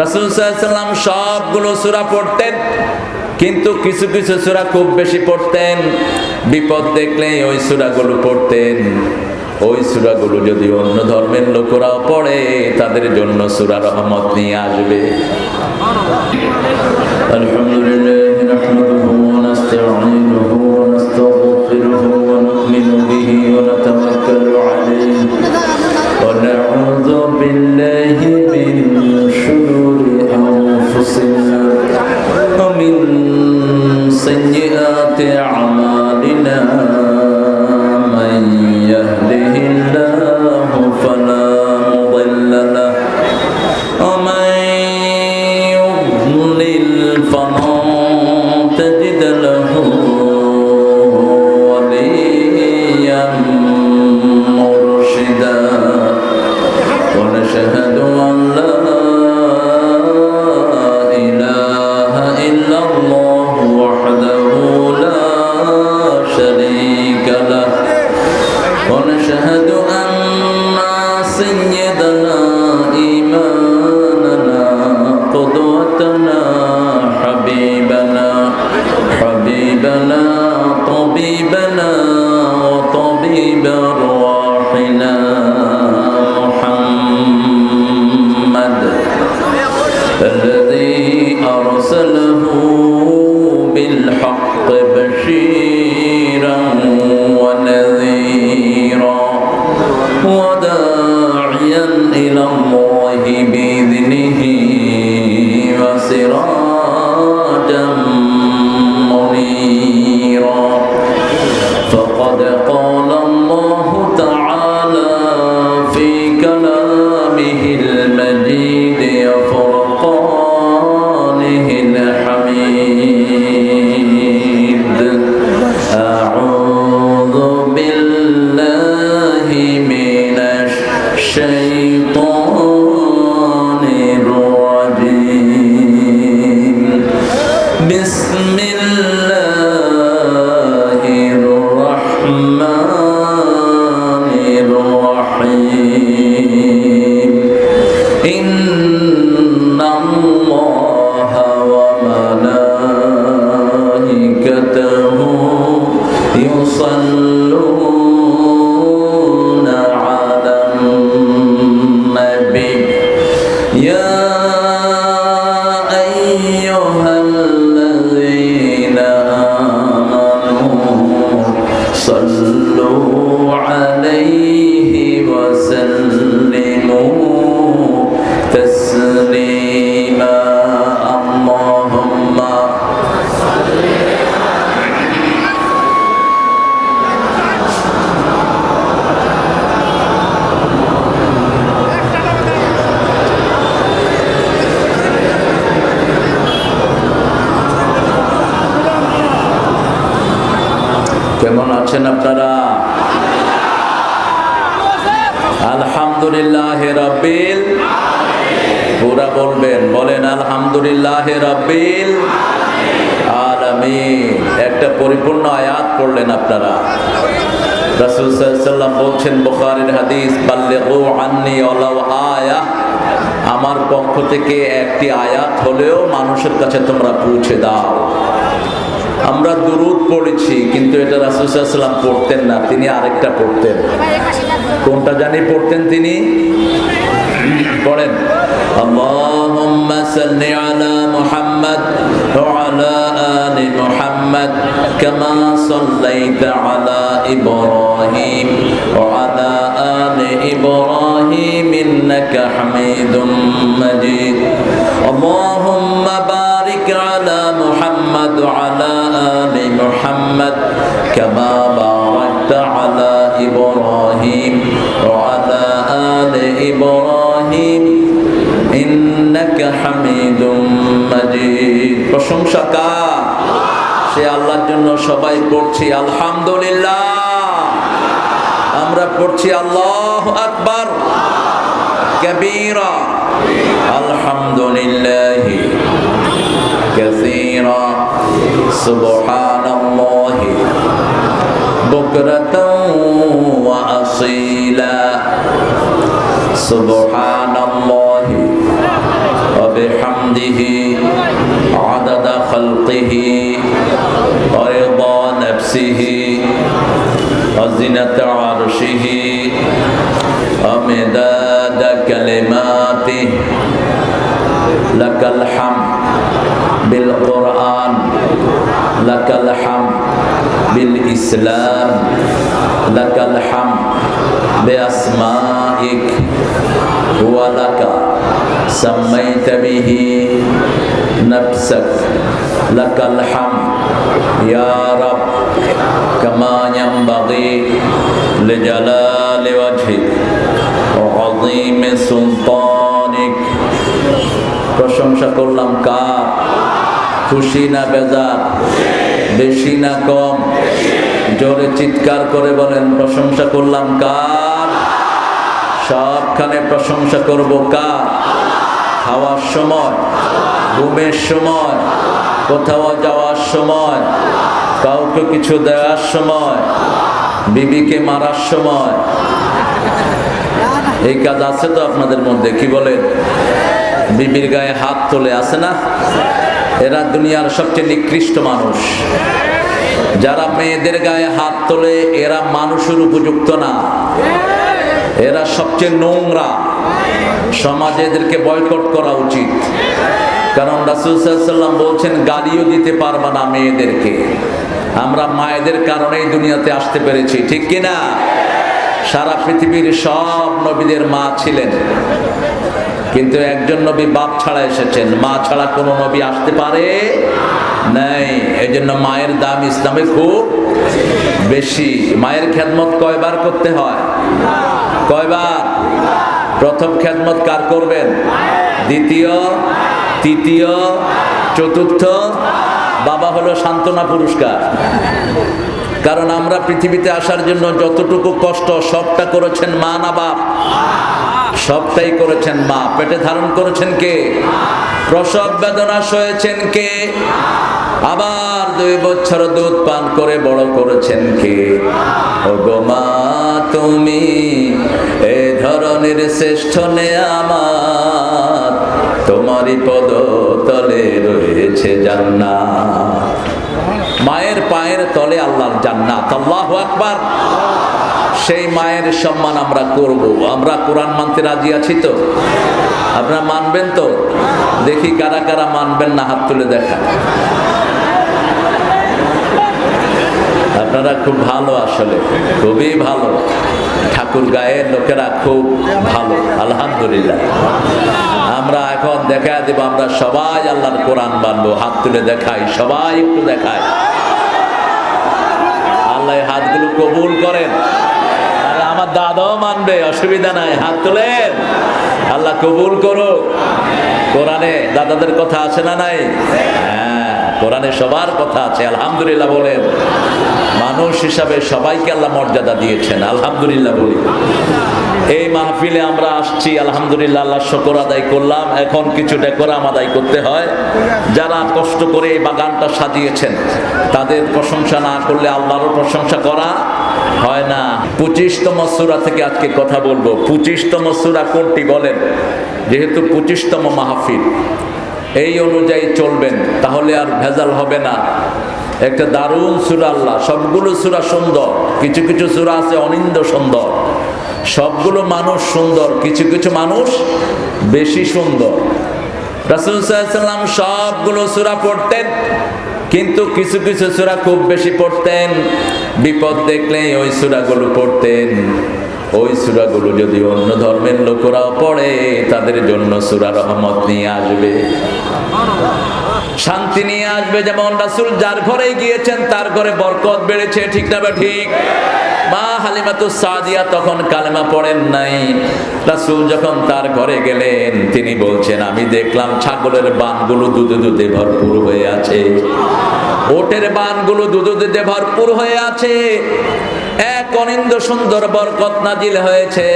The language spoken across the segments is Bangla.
রাসূল সাল্লাল্লাহু আলাইহি ওয়াসাল্লাম সবগুলো সূরা পড়তেন, কিন্তু কিছু কিছু সূরা খুব বেশি পড়তেন। বিপদ দেখলে ওই সূরাগুলো পড়তেন। ওই সূরাগুলো যদি অন্য ধর্মের লোকেরাও পড়ে তাদের জন্য সূরা রহমত নিয়ে আসবে। আলহামদুলিল্লাহ নাহমাদুহু ওয়া নাস্তাঈনুহু ওয়া নাস্তাগফিরুহু ওয়া নু'মিনু বিহি ওয়া নাতাওয়াক্কালু আলাইহি ওয়া নাউযু বিল্লাহি মিন শুরুরি আনফুসিনা ওয়া মিন সাইয়্যাতি আমালিনা। কেমন আছেন আপনারা? আলহামদুলিল্লাহ রাব্বিল, পুরা বলবেন, বলেন আলহামদুলিল্লাহ রাব্বিল আলামিন। একটা পরিপূর্ণ আয়াত পড়লেন আপনারা। রাসূল সাল্লাল্লাহু আলাইহি ওয়াসাল্লাম বলছেন, বুখারীর হাদিস, বাল্লিগু আন্নী ওয়ালাউ আয়াহ, আমার পক্ষ থেকে একটি আয়াত হলেও মানুষের কাছে তোমরা পৌঁছে দাও। আমরা দুরূদ পড়েছি, কিন্তু এটা রাসূল সাল্লাল্লাহু আলাইহি ওয়াসাল্লাম পড়তেন না, তিনি আরেকটা পড়তেন। কোনটা জানি পড়তেন তিনি? পড়েন, আল্লাহুম্মা সাল্লি আলা মুহাম্মাদ ওয়া আলা আলি মুহাম্মাদ কামা সাল্লাইতা আলা ইব্রাহিম ওয়া আলা আলি ইব্রাহিম ইন্নাকা হামিদুম মাজিদ। আল্লাহুম্মা বারিক আলা মুহাম্মাদ ওয়া আলা আলি মুহাম্মাদ কামা বারাকতা আলা ইব্রাহিম ওয়া আলা আলি ইব্রাহিম ইন্নাকা হামিদুম মাজিদ। প্রশংসা কার? সে আল্লাহর জন্য সবাই পড়ছি আলহামদুলিল্লাহ। আমরা পড়ছি আল্লাহু আকবার কাবীরা, আলহামদুলিল্লাহি কাসীরা, সুবহানাল্লাহি বুকরাতাও ওয়া আসীলা, সুবহানাল্লাহি ওয়া বিহামদিহি আদাদা খালকিহি ওয়া রিদা নাফসিহি ওয়া জিনাতা আরশিহি ওয়া মিদাদা কালিমাতিহি লাকাল হামদ বিল কুরআন লাকাল হামদ বিল ইসলাম লাকাল হামদ বিআসমাইক ওয়া লাকা সাম্মাইতা বিহি নাফসাক লাকাল হামদ ইয়া রাব কামা ইয়ানবাগি লিজালালি ওয়াজহিক ওয়া আযীমি সুলতানিক। প্রশংসা করলাম কার? খুশি না বেজার? বেশি না কম? জোরে চিৎকার করে বলেন প্রশংসা করলাম কার? সবখানে প্রশংসা করব কার? খাওয়ার সময়, ঘুমের সময়, কোথাও যাওয়ার সময়, কাউকে কিছু দেওয়ার সময়, বিবিকে মারার সময়। এই কাজ আছে তো আপনাদের মধ্যে? কি বলেন? বিবির গায়ে হাত তোলে, আছে না? এরা দুনিয়ার সবচেয়ে নিকৃষ্ট মানুষ। যারা মেয়েদের গায়ে হাত তোলে এরা মানুষের উপযুক্ত না, এরা সবচেয়ে নোংরা। সমাজে এদেরকে বয়কট করা উচিত। কারণ রাসূল সাল্লাল্লাহু আলাইহি ওয়াসাল্লাম বলছেন গালিও দিতে পারবা না মেয়েদেরকে। আমরা মায়েদের কারণেই দুনিয়াতে আসতে পেরেছি, ঠিক কিনা? সারা পৃথিবীর সব নবীদের মা ছিলেন, কিন্তু একজন নবী বাপ ছাড়া এসেছেন, মা ছাড়া কোনো নবী আসতে পারে নাই। এই জন্য মায়ের দাম ইসলামে খুব বেশি। মায়ের খেদমত কয়বার করতে হয়? কয়বার? প্রথম খেদমত কার করবেন? দ্বিতীয়, তৃতীয়, চতুর্থ। বাবা হলো সান্ত্বনা পুরস্কার। কারণ আমরা পৃথিবীতে আসার জন্য যতটুকু কষ্ট সবটা করেছেন মা না বাপ? সবটাই করেছেন মা। পেটে ধারণ করেছেন কে? প্রসব বেদনা সয়েছেন কে? আবার 2 বছর দুধ পান করে বড় করেছেন কে? ওগো মা তুমি এ ধরনের শ্রেষ্ঠ নেয়ামত, তোমারই পদতলে রয়েছে জান্নাত। মায়ের পায়ের তলে আল্লাহর জান্নাত। আল্লাহু আকবার। সেই মায়ের সম্মান আমরা করব। আমরা কোরআন মানতে রাজি আছি তো? আপনারা মানবেন তো? দেখি কারা কারা মানবেন না, হাত তুলে দেখা। আপনারা খুব ভালো, আসলে খুবই ভালো। ঠাকুর গায়ের লোকেরা খুব ভালো, আলহামদুলিল্লাহ। আমরা এখন দেখা দেব আমরা সবাই আল্লাহর কোরআন মানবো। হাত তুলে দেখাই, সবাই একটু দেখাই। আল্লাহ হাতগুলো কবুল করেন। আমার দাদাও মানবে, অসুবিধা নাই, হাত তোলেন। আল্লাহ কবুল করো। কোরআনে দাদাদের কথা আছে না নাই? হ্যাঁ, কোরআনে সবার কথা আছে, আলহামদুলিল্লাহ বলেন। মানুষ হিসাবে সবাইকে আল্লাহ মর্যাদা দিয়েছেন, আলহামদুলিল্লাহ বলি। এই মাহফিলে আমরা আসছি, আলহামদুলিল্লাহ, আল্লাহ শুকর আদায় করলাম। এখন কিছু ডেকোরাম আদায় করতে হয়। যারা কষ্ট করে এই বাগানটা সাজিয়েছেন তাদের প্রশংসা না করলে আল্লাহরও প্রশংসা করা হয় না। 25তম সূরা থেকে আজকে কথা বলবো। 25তম সূরা কোনটি বলেন? যেহেতু 25তম মাহফিল, এই অনুযায়ী চলবেন, তাহলে আর ভেজাল হবে না। একটা দারুণ সূরা আল্লাহ। সবগুলো সূরা সুন্দর, কিছু কিছু সূরা আছে অনিন্দ সুন্দর। সবগুলো মানুষ সুন্দর, কিছু কিছু মানুষ বেশি সুন্দর। রাসূল সাল্লাল্লাহু আলাইহি ওয়াসাল্লাম সবগুলো সূরা পড়তেন, কিন্তু কিছু কিছু সূরা খুব বেশি পড়তেন। বিপদ দেখলেই ওই সূরাগুলো পড়তেন। ওই সূরাগুলো যদি অন্য ধর্মের লোকেরাও পড়ে তাদের জন্য সূরা রহমত নিয়ে আসবে, শান্তি নিয়ে আসবে। যেমন রাসূল যার ঘরে গিয়েছেন তার ঘরে বরকত বেড়েছে, ঠিক না বা ঠিক? মা হালিমাতুস সাদিয়া তখন কালেমা পড়েন নাই। রাসূল যখন তার ঘরে গেলেন তিনি বলছেন, আমি দেখলাম ছাগলের বানগুলো দুধে দুধে ভরপুর হয়ে আছে, ওটের বানগুলো দুধে দুধে ভরপুর হয়ে আছে। এক অনিন্দ সুন্দর বরকত নাজিল হয়েছে।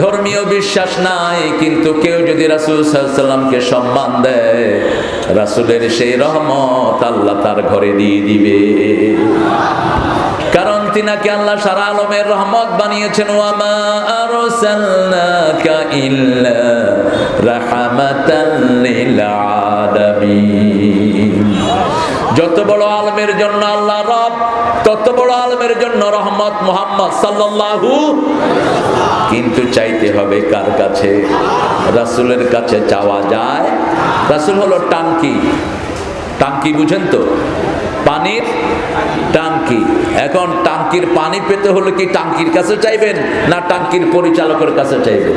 ধর্মীয় বিশ্বাস নাই, কিন্তু কেউ যদি রাসূল সাল্লাল্লাহু আলাইহি ওয়াসাল্লামকে সম্মান দেয়, রাসূলের সেই রহমত আল্লাহ তার ঘরে দিয়ে দিবে। কারণ তিনাকে আল্লাহ সারা আলমের রহমত বানিয়েছেন। ওয়া মা আরসালনাকা ইল্লা রাহমাতাল লিল আলামিন। যত বড় আলমের জন্য আল্লাহ রব, তত বড় আলমের জন্য রহমত মুহাম্মদ সাল্লাল্লাহু। কিন্তু চাইতে হবে কার কাছে? রাসূলের কাছে চাওয়া যায়। রাসূল হলো টাঙ্কি। টাঙ্কি বুঝেন তো? পানির টাঙ্কি। এখন টাঙ্কির পানি পেতে হলে কি টাঙ্কির কাছে চাইবেন না টাঙ্কির পরিচালকের কাছে চাইবেন?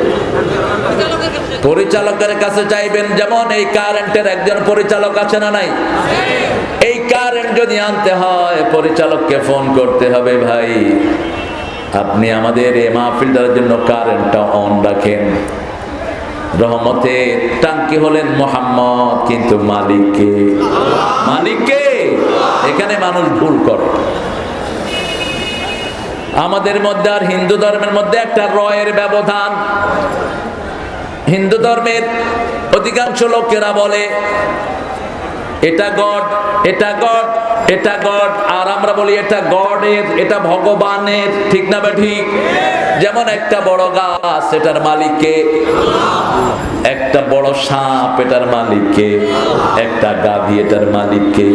পরিচালকের কাছে চাইবেন। যেমন এই কারেন্টের একজন পরিচালক আছে না নাই? এই কারেন্ট যদি আনতে হয় পরিচালককে ফোন করতে হবে, ভাই আপনি আমাদের এই মাহফিলটার জন্য কারেন্টটা অন রাখেন। রহমতের টাঙ্কি হলেন মুহাম্মদ, কিন্তু মালিককে? মালিককে? এখানে মানুষ ভুল করে। আমাদের মধ্যে আর হিন্দু ধর্মের মধ্যে একটা রয়ের ব্যবধান। হিন্দু ধর্মের অধিকাংশ লোকেরা বলে এটা গড, এটা গড, এটা গড, আর আমরা বলি এটা গডের, এটা ভগবানের। ঠিক না ঠিক? যেমন একটা বড় গাছ, এটার মালিককে? একটা বড় সাপ, এটার মালিককে? একটা গাভী, এটার মালিককে?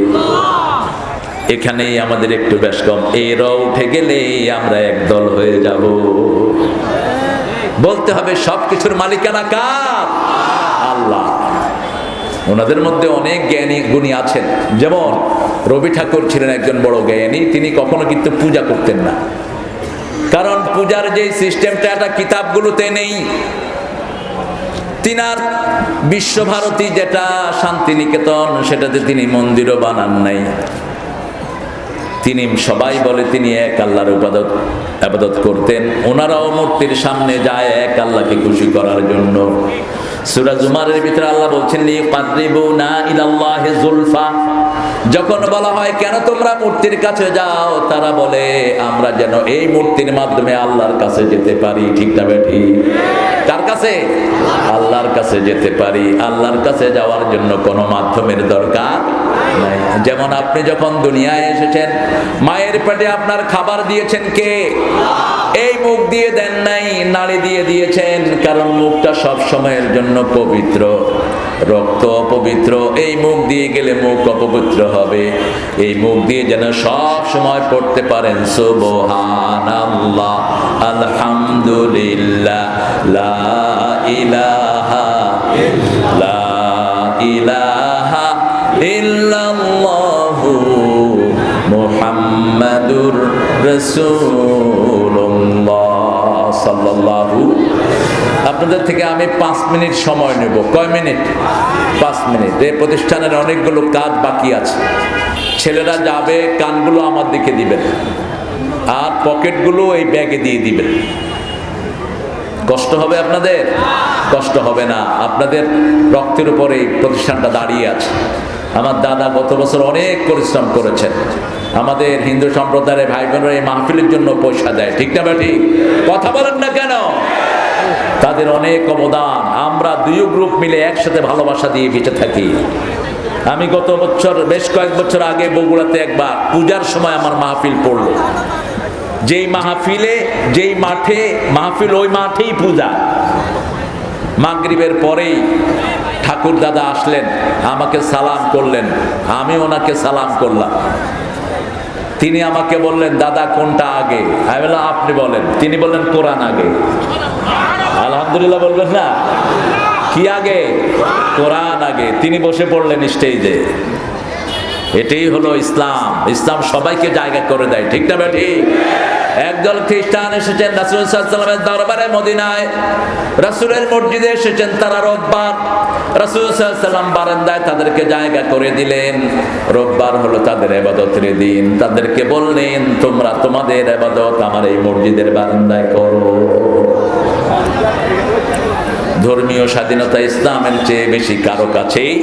এখানেই আমাদের একটু বেশ কম। এরা উঠে গেলেই আমরা একদল হয়ে যাব। বলতে হবে সবকিছুর মালিকানা কার? আল্লাহ। ওনাদের মধ্যে অনেক জ্ঞানী গুণী আছেন। যেমন রবি ঠাকুর ছিলেন একজন বড় জ্ঞানী। তিনি কখনো কিন্তু পূজা করতেন না, কারণ পূজার যে সিস্টেমটা এটা কিতাবগুলোতে নেই। তিনার বিশ্বভারতী যেটা শান্তিনিকেতন, সেটাতে তিনি মন্দিরও বানান নাই। তিনি সবাই বলে তিনি এক আল্লাহর ইবাদত করতেন। ওনারাও মূর্তির সামনে যায় এক আল্লাহকে খুশি করার জন্য। সূরা জুমারের ভিতরে আল্লাহ বলছেন লিকাররিবুনা ইলাল্লাহি যুলফা। যখন বলা হয় কেন তোমরা মূর্তির কাছে যাও, তারা বলে আমরা যেন এই মূর্তির মাধ্যমে আল্লাহর কাছে যেতে পারি। ঠিক না বেঠি? কার কাছে? আল্লাহর কাছে যেতে পারি। আল্লাহর কাছে যাওয়ার জন্য কোনো মাধ্যমের দরকার নাই। যেমন আপনি যখন দুনিয়ায় এসেছেন, মায়ের পেটে আপনার খাবার দিয়েছেন কে? এই মুখ দিয়ে দেন নাই, নাড়ি দিয়ে দিয়েছেন। কারণ মুখটা সব সময়ের জন্য পবিত্র, রক্ত অপবিত্র। এই মুখ দিয়ে গেলে মুখ অপবিত্র হবে। এই মুখ দিয়ে যেন সব সময় পড়তে পারেন সুবহানাল্লাহ, আলহামদুলিল্লাহ, লা ইলাহা ইল্লাল্লাহু মুহাম্মাদুর রাসূলুল্লাহ সাল্লাল্লাহু। আপনাদের থেকে আমি 5 মিনিট সময় নেব। কয় মিনিট? 5 মিনিট। এই প্রতিষ্ঠানের অনেকগুলো কাজ বাকি আছে। ছেলেরা যাবে, কানগুলো আমার দিকে দিবেন আর পকেটগুলো এই ব্যাগে দিয়ে দিবেন। কষ্ট হবে আপনাদের? কষ্ট হবে না। আপনাদের রক্তের উপরে এই প্রতিষ্ঠানটা দাঁড়িয়ে আছে। আমার দাদা গত বছর অনেক পরিশ্রম করেছেন। আমাদের হিন্দু সম্প্রদায়ের ভাই বোনেরা এই মাহফিলের জন্য পয়সা দেয়। ঠিক না ঠিক? কথা বলেন না কেন? তাদের অনেক অবদান। আমরা দুই গ্রুপ মিলে একসাথে ভালোবাসা দিয়ে বেঁচে থাকি। আমি গত বছর, বেশ কয়েক বছর আগে বগুড়াতে একবার পূজার সময় আমার মাহফিল পড়লো। যেই মাহফিলে, যেই মাঠে মাহফিল, ওই মাঠেই পূজা। মাগরিবের পরেই ঠাকুর দাদা আসলেন, আমাকে সালাম করলেন, আমি ওনাকে সালাম করলাম। তিনি আমাকে বললেন দাদা কোনটা আগে? আমি বললাম আপনি বলেন। তিনি বললেন কোরআন আগে। আলহামদুলিল্লাহ বলবেন না? কি আগে? কোরআন আগে। তিনি বসে পড়লেন স্টেজে। এটাই হলো ইসলাম। ইসলাম সবাইকে জায়গা করে দেয়। ঠিক না ঠিক? একদল খ্রিস্টান এসেছেন রাসূল সাল্লাল্লাহু আলাইহি ওয়াসাল্লামের দরবারে মদিনায়। রাসূলের মসজিদে এসেছেন তারা রোববার। রাসূল সাল্লাল্লাহু আলাইহি ওয়াসাল্লাম বারান্দায় তাদেরকে জায়গা করে দিলেন। রোববার হলো তাদের ইবাদতের দিন। তাদেরকে বললেন তোমরা তোমাদের ইবাদত আমার এই মসজিদের বারান্দায় করো। ধর্মীয় স্বাধীনতা ইসলামের চেয়ে বেশি কারো কাছেই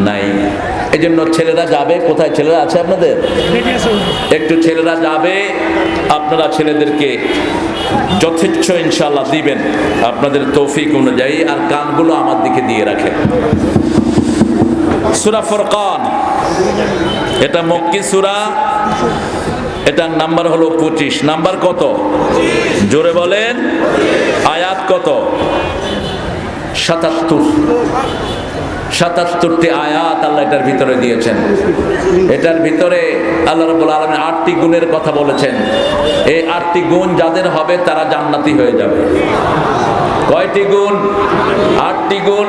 নাই। এই জন্য ছেলেরা যাবে। কোথায় ছেলেরা আছে আপনাদের? একটু ছেলেরা যাবে, আপনারা ছেলেদেরকে যথেচ্ছ ইনশাআল্লাহ দিবেন আপনাদের তৌফিক অনুযায়ী। আর কানগুলো আমার দিকে দিয়ে রাখেন। সূরা ফুরকান, এটা মক্কি সূরা। এটার নাম্বার হলো 25। নাম্বার কত? জোরে বলেন। আয়াত কত? 77টি আয়াত আল্লাহ এটার ভিতরে দিয়েছেন। এটার ভিতরে আল্লাহ রাব্বুল আলামিন 8টি গুণের কথা বলেছেন। এই 8টি গুণ যাদের হবে তারা জান্নাতি হয়ে যাবে। কয়টি গুণ? 8টি গুণ।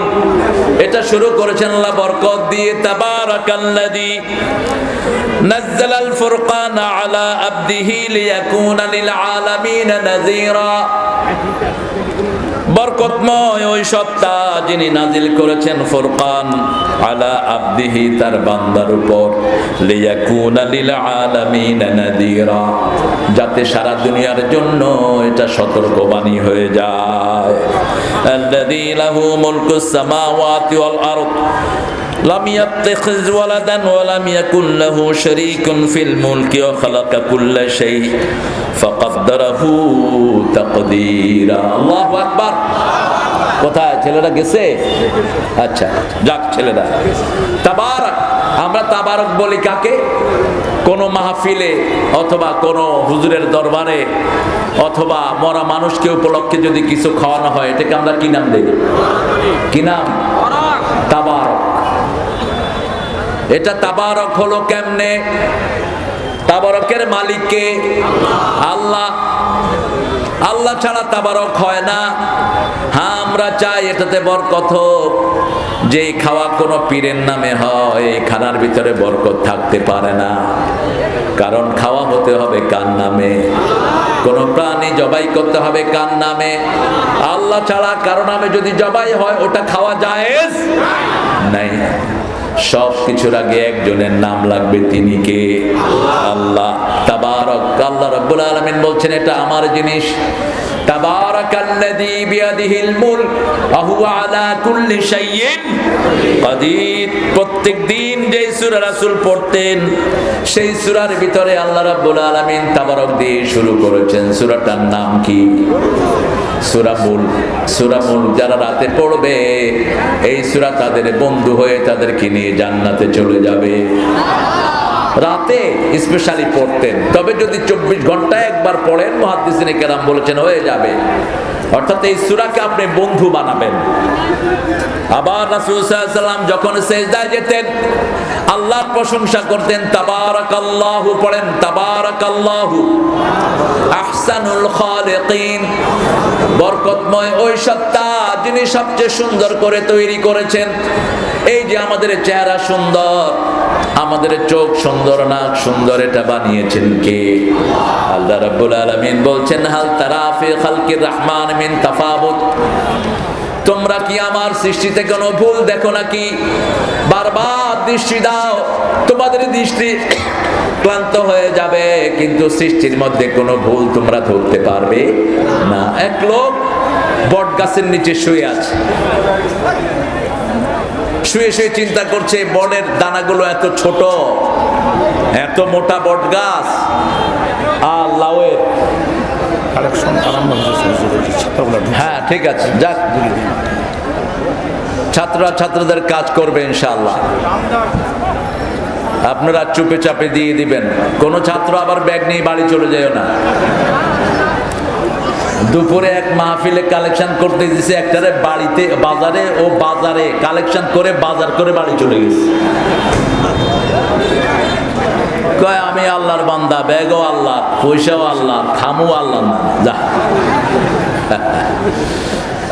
এটা শুরু করেছেন আল্লাহ বরকত দিয়ে, তাবারাকাল্লাযী নাযালাল ফুরকানা আলা আবদিহি লিয়াকুনা লিল আলামিনা নাযীরা। বরকতময় ওই সত্তা যিনি নাজিল করেছেন ফুরকান আলা আবদিহি, তার বান্দার উপর, লিয়াকুনা লিল আলামিনা নাযীরা, যাতে সারা দুনিয়ার জন্য এটা সতর্কবাণী হয়ে যায়। আল্লাযী লাহু মুলকুস সামাওয়াতি ওয়াল আরদ লাম ইয়াত্তাখিয ওয়ালাদান ওয়া লাম ইয়াকুন লাহু শারীকুন ফিল মুলকি ওয়া খালাকা কুল্লা শাই ফাকাদ্দারাহু তাকদীরা। আল্লাহু আকবার। কোথায় ছেলেরা গেছে? আচ্ছা যাক ছেলেরা। তাবারাক, আমরা তাবারক বলি কাকে? কোন মাহফিলে অথবা কোন হুজুরের দরবারে অথবা মরা মানুষকে উপলক্ষে যদি কিছু খাওয়ানো হয়, এটাকে আমরা কি নাম দেই? কি নাম? তাবারক। এটা তাবারক হলো কেমনে? তাবারকের মালিক কে? আল্লাহ। আল্লাহ ছাড়া তাবারক হয় না। হ্যাঁ, আমরা চাই এটাতে বরকত হোক। যে খাওয়া কোনো পীরের নামে হয়, এই খানার ভিতরে বরকত থাকতে পারে না। কারণ খাওয়া হতে হবে কার নামে? কোন প্রাণী জবাই করতে হবে কার নামে? আল্লাহ ছাড়া কারো নামে যদি জবাই হয়, ওটা খাওয়া জায়েজ নাই। সব কিছুর আগে একজনের নাম লাগবে, তিনি কে? আল্লাহ। তাবারক। আল্লাহ রাব্বুল আলামিন বলছেন এটা আমার জিনিস। তাবারাকাল্লাযী বিয়াদিহিল মুলক ওয়া হুয়া আলা কুল্লি শাইইন কাদির। প্রত্যেক দিন যে সূরা রাসূল পড়তেন, সেই সূরার ভিতরে আল্লাহ রাব্বুল আলামিন তাবারক দিয়ে শুরু করেছেন। সূরাটার নাম কি? সূরা মুলক। সূরা মুলক যারা রাতে পড়বে, এই সূরা তাদের বন্ধু হয়ে তাদেরকে নিয়ে জান্নাতে চলে যাবে। রাতে স্পেশালি পড়তেন। তবে যদি 24 ঘন্টায় একবার পড়েন, মুহাদ্দিসিনে কেরাম বলেছেন হয়ে যাবে। অর্থাৎ এই সূরাকে আপনি বন্ধু বানাবেন। আবার রাসূল সাল্লাল্লাহু আলাইহি ওয়াসাল্লাম যখন সিজদায় যেতেন, আল্লাহর প্রশংসা করতেন। তাবারাকাল্লাহু পড়েন, তাবারাকাল্লাহু আহসানুল খালিকিন। বরকতময় ওই সত্তা যিনি সবচেয়ে সুন্দর করে তৈরি করেছেন। এই যে আমাদের চেহারা সুন্দর, আমাদের চোখ সুন্দর, নাক সুন্দর, এটা বানিয়েছেন কে? আল্লাহ রাব্বুল আলামিন বলছেন হাল তারা ফি খালকির রহমান মিন তাফাবুত। তোমরা কি আমার সৃষ্টিতে কোনো ভুল দেখো নাকি? বারবার দৃষ্টি দাও, তোমাদের দৃষ্টি ক্লান্ত হয়ে যাবে, কিন্তু সৃষ্টির মধ্যে কোনো ভুল তোমরা ধরতে পারবে না। এক লোক বট গাছের নিচে শুয়ে আছে, শুয়ে শুয়ে চিন্তা করছে বটের দানাগুলো এত ছোট, এত মোটা বট গাছ, আর লাউয়ের। হ্যাঁ ঠিক আছে, যাক, ছাত্ররা ছাত্রদের কাজ করবে ইনশাআল্লাহ। আপনারা চুপে চাপে দিয়ে দিবেন। কোন ছাত্র আবার ব্যাগ নিয়ে বাড়ি চলে যায় না। দুপুরে এক মাহফিলে কালেকশন করতে দিছে একটারে, বাড়িতে বাজারে ও বাজারে কালেকশন করে বাজার করে বাড়ি চলে গেছে। কয় আমি আল্লাহর বান্দা, ব্যাগও আল্লাহ, পয়সাও আল্লাহ, খামু আল্লাহ না। যা,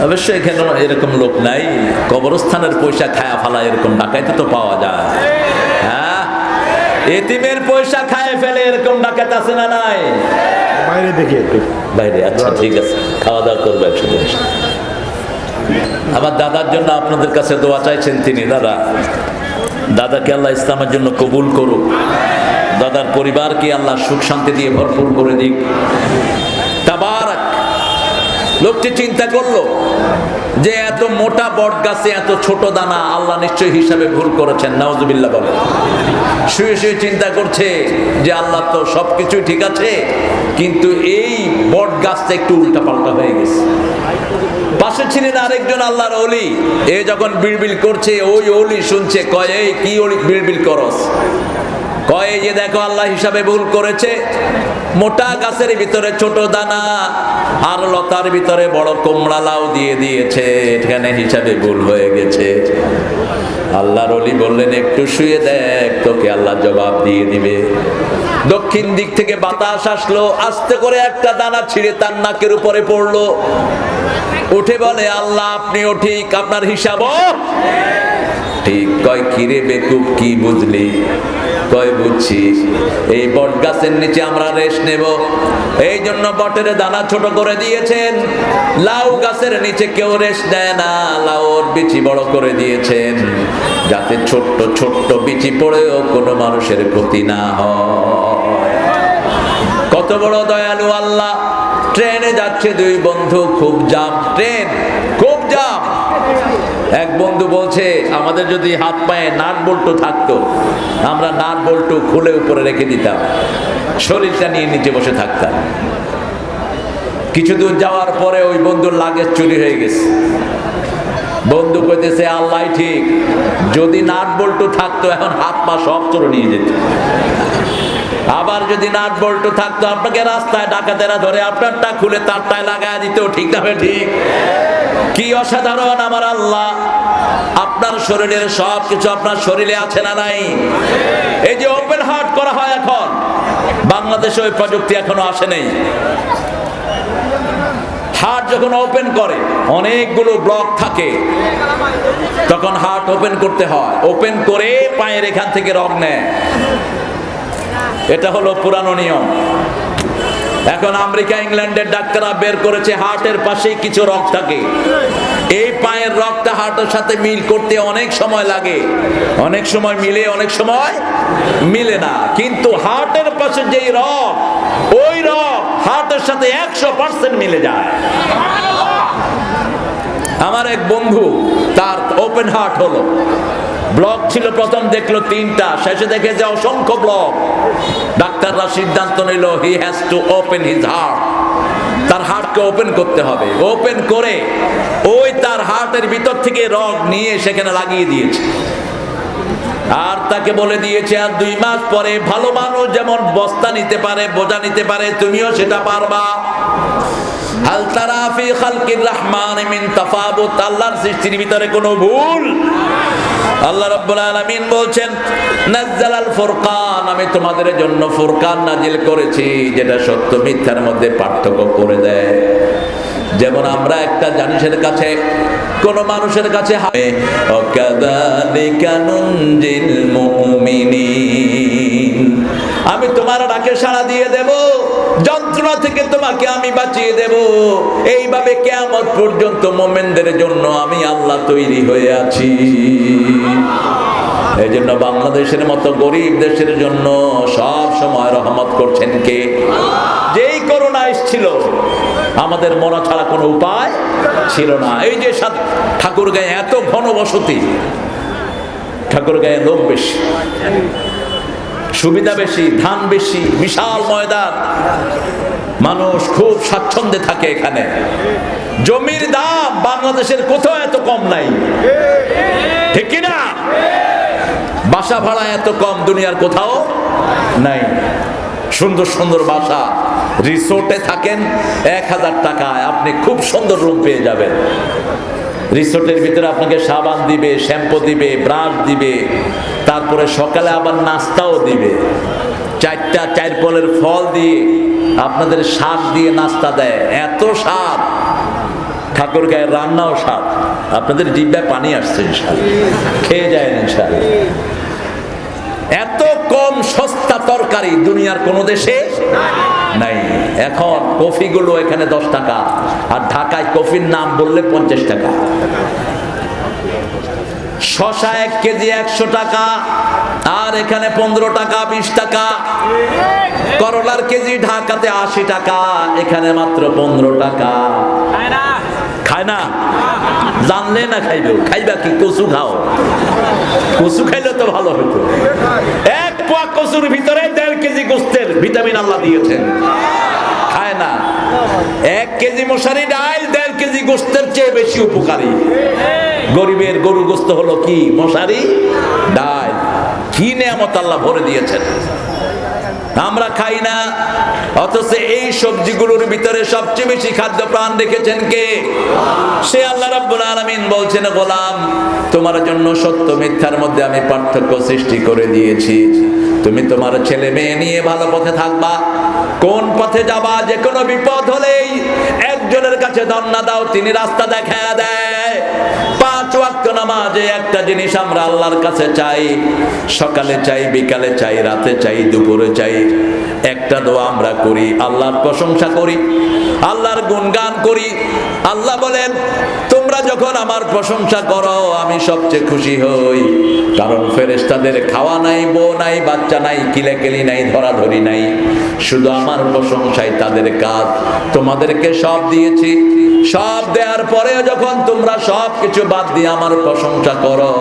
অবশ্যই এখানে এরকম লোক নাই। কবরস্থানের পয়সা খায়া ফালা এরকম ডাকাইতে তো পাওয়া যায়। হ্যাঁ, এতিমের পয়সা খায় ফেলে এরকম ডাকাত আছে না নাই? বাইরে দেখে বাইরে। আচ্ছা ঠিক আছে, খাওয়া দাওয়া করবো একসাথে। আমার দাদার জন্য আপনাদের কাছে দোয়া চাইছেন তিনি। দাদাকে আল্লাহ ইসলামের জন্য কবুল করুক। দাদার পরিবারকে আল্লাহ সুখ শান্তি দিয়ে ভরপুর করে দিক। তাবারাক। লোকটি চিন্তা করলো যে এত মোটা বট গাছে এত ছোট দানা, আল্লাহ নিশ্চয়ই হিসাবে ভুল করেছেন। নাউজুবিল্লাহ বলে শুয়ে শুয়ে চিন্তা করছে যে আল্লাহ তো সবকিছুই ঠিক আছে, কিন্তু এই বট গাছটা একটু উল্টা পাল্টা হয়ে গেছে। পাশে ছিলেন আরেকজন আল্লাহর ওলি। এ যখন বিড়বিড় করছে, ওই ওলি শুনছে, কয় এই কি ওলি বিড়বিড় করস? কয় যে দেখো আল্লাহ হিসাবে ভুল করেছে, মোটা গাছের ভিতরে ছোট দানা আর লতার ভিতরে বড় কুমড়া লাউ দিয়ে দিয়েছে, এখানে হিসাবে ভুল হয়ে গেছে। আল্লাহর ওলি বললেন একটু শুয়ে দেখ, তোকে আল্লাহ জবাব দিয়ে দিবে। দক্ষিণ দিক থেকে বাতাস আসলো, আস্তে করে একটা দানা ছিঁড়ে তার নাকের উপরে পড়লো। উঠে বলে আল্লাহ আপনিও ঠিক, আপনার হিসাবও ঠিক। কয় কিরে বেকুব কি বুঝলি? কয় বুঝছি, এই বট গাছের নিচে আমরা রেস্ট নেব, এই জন্য বটের দানা ছোট করে দিয়েছেন। লাউ গাছের নিচে কেউ রেস্ট দেয় না, লাউর বিচি বড় করে দিয়েছেন যাতে ছোট্ট ছোট্ট বিচি পড়েও কোনো মানুষের ক্ষতি না হয়। কত বড় দয়ালু আল্লাহ। ট্রেনে যাচ্ছে দুই বন্ধু, খুব জাম, ট্রেন খুব জাম। এক বন্ধু বলছে আমাদের যদি হাত পায়ে নাট বল্টু থাকতো, আমরা নাট বল্টু খুলে উপরে রেখে দিতাম, শরীরটা নিয়ে নিচে বসে থাকতাম। কিছু দূর যাওয়ার পরে ওই বন্ধুর লাগেজ চুরি হয়ে গেছে। বন্ধু কইতেছে আল্লাহ ঠিক, যদি নাট বল্টু থাকতো এখন হাত পা সব তোর নিয়ে যেত। আবার যদি নাট বল্টু থাকতো আপনাকে রাস্তায় ডাকাতেরা ধরে আপনারটা খুলে তারটায় লাগায় দিত, ঠিক না ঠিক? কি অসাধারণ আমার আল্লাহ। আপনার শরীরের সব কিছু আপনার শরীরে আছে না নাই? এই যে ওপেন হার্ট করা হয় এখন, বাংলাদেশে ওই প্রযুক্তি এখনো আসে নাই। হার্ট যখন ওপেন করে অনেকগুলো ব্লক থাকে, তখন হার্ট ওপেন করতে হয়, ওপেন করে পায়ের এখান থেকে রগ নেয়। এটা হলো পুরানো নিয়ম। এখন আমেরিকা ইংল্যান্ডের ডাক্তাররা বের করেছে হার্টের পাশেই কিছু রগ থাকে, এই পায়ের রগটা হার্টের সাথে মিল করতে অনেক সময় লাগে, অনেক সময় মিলে অনেক সময় মিলে না, কিন্তু হার্টের পাশে যেই রগ, ওই রগ হার্টের সাথে 100% মিলে যায়। আমার এক বন্ধু, তার ওপেন হার্ট হলো, ব্লক ছিল প্রথম দেখলো 3টা, শেষে দেখে যে অসংখ্য ব্লক। ডাক্তাররা সিদ্ধান্ত নিল he has to open his heart, তার হার্টকে ওপেন করতে হবে। ওপেন করে ওই তার হার্টের ভিতর থেকে রগ নিয়ে সেখানে লাগিয়ে দিয়েছে, আর তাকে বলে দিয়েছে আর 2 মাস পরে ভালো মানুষ যেমন বস্তা নিতে পারে, বোঝা নিতে পারে, তুমিও সেটা পারবা। হাল তারা ফি খালকির রহমান মিন তাফাবুত, আল্লাহর সৃষ্টির ভিতরে কোনো ভুল? আল্লাহ রাব্বুল আলামিন বলছেন নাজ্জালাল ফুরকান, আমি তোমাদের জন্য ফুরকান নাজিল করেছি, যেটা সত্য মিথ্যার মধ্যে পার্থক্য করে দেয়। যেমন আমরা একটা জিনিসের কাছে, কোন মানুষের কাছে ওয়াকাযালিকা নুনজিল মুমিনিন, আমি তোমার ডাকে সাড়া দিয়ে দেব, যন্ত্রণা থেকে তোমাকে আমি বাঁচিয়ে দেব। এইভাবে কিয়ামত পর্যন্ত মুমিনদের জন্য আমি আল্লাহ তৈরি হয়ে আছি। এই জন্য বাংলাদেশের মতো গরিব দেশের জন্য সব সময় রহমত করছেন কে? যেই করোনা এসেছিল আমাদের মরা ছাড়া কোনো উপায় ছিল না। এই যে ঠাকুরগাঁয়ে এত ঘনবসতি, ঠাকুরগাঁয়ে লোক বেশি, সুবিধা বেশি, ধান বেশি, বিশাল ময়দান, মানুষ খুব স্বাচ্ছন্দ্যে থাকে এখানে। জমির দাম বাংলাদেশের কোথাও এত কম নাই, ঠিক কিনা? বাসা ভাড়া এত কম দুনিয়ার কোথাও নাই। সুন্দর সুন্দর বাসা, রিসোর্টে থাকেন 1000 টাকায় আপনি খুব সুন্দর রুম পেয়ে যাবেন। রিসোর্টের ভিতরে আপনাকে সাবান দিবে, শ্যাম্পু দিবে, ব্রাশ দিবে, তারপরে সকালে আবার নাস্তাও দিবে। 4 পলের ফল দিয়ে আপনাদের শাক দিয়ে নাস্তা দেয়, এত স্বাদ। ঠাকুরগাঁয়ের রান্নাও স্বাদ, আপনাদের জিহ্বায় পানি আসছে, ইনশাআল্লাহ খেয়ে যায় ইনশাআল্লাহ। এত কম সস্তা তরকারি দুনিয়ার কোন দেশে নাই। এখন কফিগুলো এখানে 10 টাকা, আর ঢাকায় কফির নাম বললে 50 টাকা। শশা 1 কেজি 100 টাকা, আর এখানে 15 টাকা 20 টাকা। করলার কেজি ঢাকাতে 80 টাকা, এখানে মাত্র 15 টাকা। খায় না, জানলে না খাইবে, খাইবা কি? কচু খাও, কচু খাইলে তো ভালো হতো। 1 পোয়া কচুর ভিতরে 1.5 কেজি গোস্তের ভিটামিন আল্লাহ দিয়েছেন, খায় না। 1 কেজি মশারি ডাল 1.5 কেজি গোস্তের চেয়ে বেশি উপকারী। গরিবের গরু গোস্ত হলো কি? মশারি ডাল। কি কি নিয়ামত আল্লাহ ভরে দিয়েছেন, আমরা খাই না। অথচ এই সবজিগুলোর ভিতরে সবচেয়ে বেশি খাদ্য প্রাণ রেখেছেন কে? সে আল্লাহ রাব্বুল আলামিন বলছেন, গোলাম তোমার জন্য সত্য মিথ্যার মধ্যে আমি পার্থক্য সৃষ্টি করে দিয়েছি। তুমি তোমার ছেলে মেয়ে নিয়ে ভালো পথে থাকবা, কোন পথে যাবা, যে কোনো বিপদ হলেই একজনের কাছে ধর্ণা দাও, তিনি রাস্তা দেখায় দেয়। 5 ওয়াক্ত নামাজে একটা জিনিস আমরা আল্লাহর কাছে চাই, সকালে চাই, বিকালে চাই, রাতে চাই, দুপুরে চাই। একটা দোয়া আমরা করি, আল্লাহর প্রশংসা করি, আল্লাহর গুণগান করি। আল্লাহ বলেন, তোমরা যখন আমার প্রশংসা করো আমি সবচেয়ে খুশি হই, কারণ ফেরেশতাদের খাওয়া নাই, বউ নাই, বাচ্চা নাই, কিলেকেলি নাই, ধরাধরি নাই, শুধু আমার প্রশংসাই তাদের কাজ। তোমাদেরকে সব দিয়েছি, সব দেওয়ার পরেও যখন তোমরা সব কিছু বাদ দিয়ে আমার প্রশংসা করো,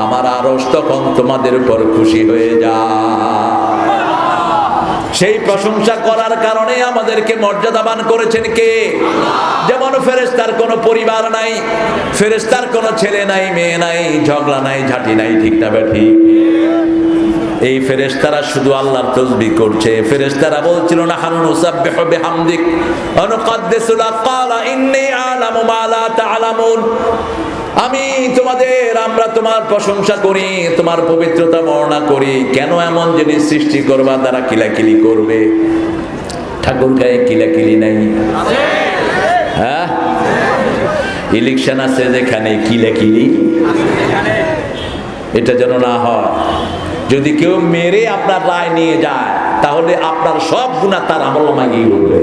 আমার আরশ তখন তোমাদের উপর খুশি হয়ে যায়। সেই প্রশংসা করার কারণে আমাদেরকে মর্যাদাবান করেছেন কে? যেমন ফেরেশতার কোনো পরিবার নাই, ফেরেশতার কোনো ছেলে নাই, মেয়ে নাই, ঝগড়া নাই, ঝাঁটি নাই, ঠিক না বেঠিক? এই ফেরেশতারা শুধু আল্লাহর তাসবিহ করছে। ফেরেশতারা বলছিল না, হানু নুসাব্বিহু বিহামদিক ওয়া নুকদ্দিসু লাক, ক্বালা ইন্নী আ'লামু মা লা তা'লামুন। আমরা তোমার প্রশংসা করি, তোমার পবিত্রতা বর্ণনা করি। কেন এমন জিনিস সৃষ্টি করবা তারা কিলাকিলি করবে? ঠাকুর গায়ে কিলাকিলি নাই? হ্যাঁ, ইলেকশন আছে যেখানে কিলাকিলি, এটা যেন না হয়। যদি কেউ মেরে আপনার রায় নিয়ে যায়, তাহলে আপনার সব গুনাহ তার আমলনামায় গিয়ে উঠবে।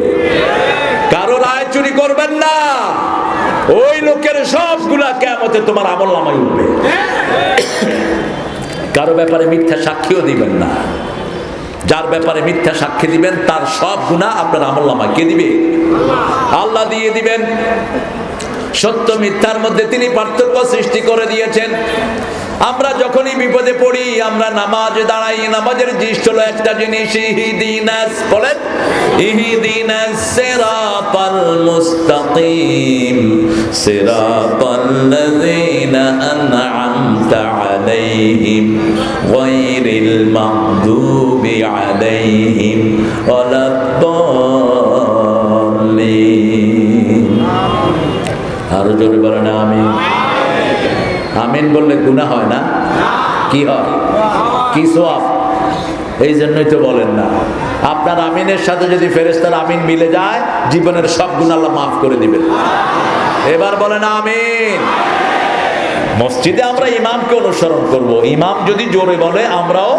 কারো রায় চুরি করবেন না, ওই লোকের সব গুনাহ কিয়ামতে তোমার আমলনামায় উঠবে। কারো ব্যাপারে মিথ্যা সাক্ষীও দিবেন না, যার ব্যাপারে মিথ্যা সাক্ষী দিবেন তার সব গুনাহ আপনার আমলনামায় কে দিবে? আল্লাহ দিয়ে দিবেন। সত্য মিথ্যার মধ্যে তিনি পার্থক্য সৃষ্টি করে দিয়েছেন। আমরা যখনই বিপদে পড়ি, আমরা নামাজে দাঁড়াই, নামাজের জিনিস হলো একটা জিনিস, ইহদিনাস, বলেন ইহদিনাস সিরাতাল মুস্তাকিম সিরাতাল্লাযীনা আন'আমতা আলাইহিম গায়রিল মাগদুবি আলাইহিম ওয়ালাদ-দাল্লিন। আর জোরে বলেন আমিন। আমিন বললে গুনাহ হয় না? কি হয়? কি সওয়াব? এই জন্যই তো বলেন না। আপনার আমিনের সাথে যদি ফেরেশতার আমিন মিলে যায়, জীবনের সব গুনাহ আল্লাহ মাফ করে দিবেন। এবার বলেন আমিন। মসজিদে আমরা ইমামকে অনুসরণ করব। ইমাম যদি জোরে বলে আমরাও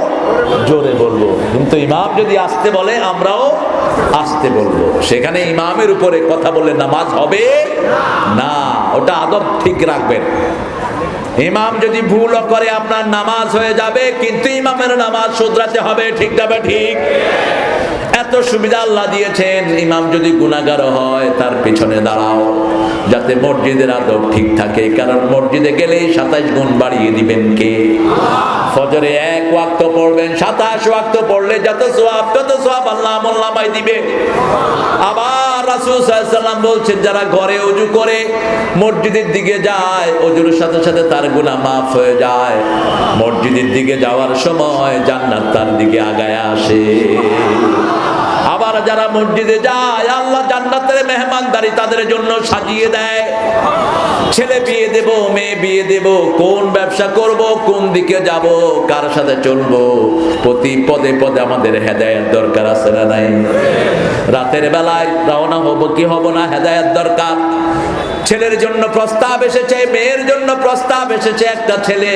জোরে বলবো, কিন্তু ইমাম যদি আস্তে বলে আমরাও আস্তে বলবো। সেখানে ইমামের উপরে কথা বলে নামাজ হবে না, ওটা আদব ঠিক রাখবেন। ইমাম যদি ভুলও করে আপনার নামাজ হয়ে যাবে, কিন্তু ইমামের নামাজ শুধরাতে হবে, ঠিক না ঠিক? এত সুবিধা আল্লাহ দিয়েছেন। ইমাম যদি গুনাহগার হয় তার পিছনে দাঁড়াও, যাতে মসজিদের আদব ঠিক থাকে। কারণ মসজিদে গেলেই 27 গুণ বাড়িয়ে দিবেন কে? ফজরে 1 ওয়াক্ত পড়বেন, 27 ওয়াক্ত পড়লে যত সওয়াব তত সওয়াব আল্লাহ আমলনামায় দিবে। আবার রাসূল সাল্লাল্লাহু আলাইহি ওয়াসাল্লাম বলছেন, যারা ঘরে ওযু করে মসজিদের দিকে যায়, ওযুর সাথে সাথে তার গুনাহ মাফ হয়ে যায়। মসজিদের দিকে যাওয়ার সময় জান্নাত তার দিকে আগায় আসে। আবার যারা মসজিদে যায়, আল্লাহ জান্নাতের মেহমানদারি তাদের জন্য সাজিয়ে দেয়। ছেলে বিয়ে দেব, মেয়ে বিয়ে দেব, কোন ব্যবসা করব, কোন দিকে যাব, কার সাথে চলবো, প্রতি পদে পদে আমাদের হেদায়েত দরকার আছে না নাই? রাতের বেলায় রওনা হব কি হব না, হেদায়েত দরকার। ছেলের জন্য প্রস্তাব এসেছে, মেয়ের জন্য প্রস্তাব এসেছে। একটা ছেলে,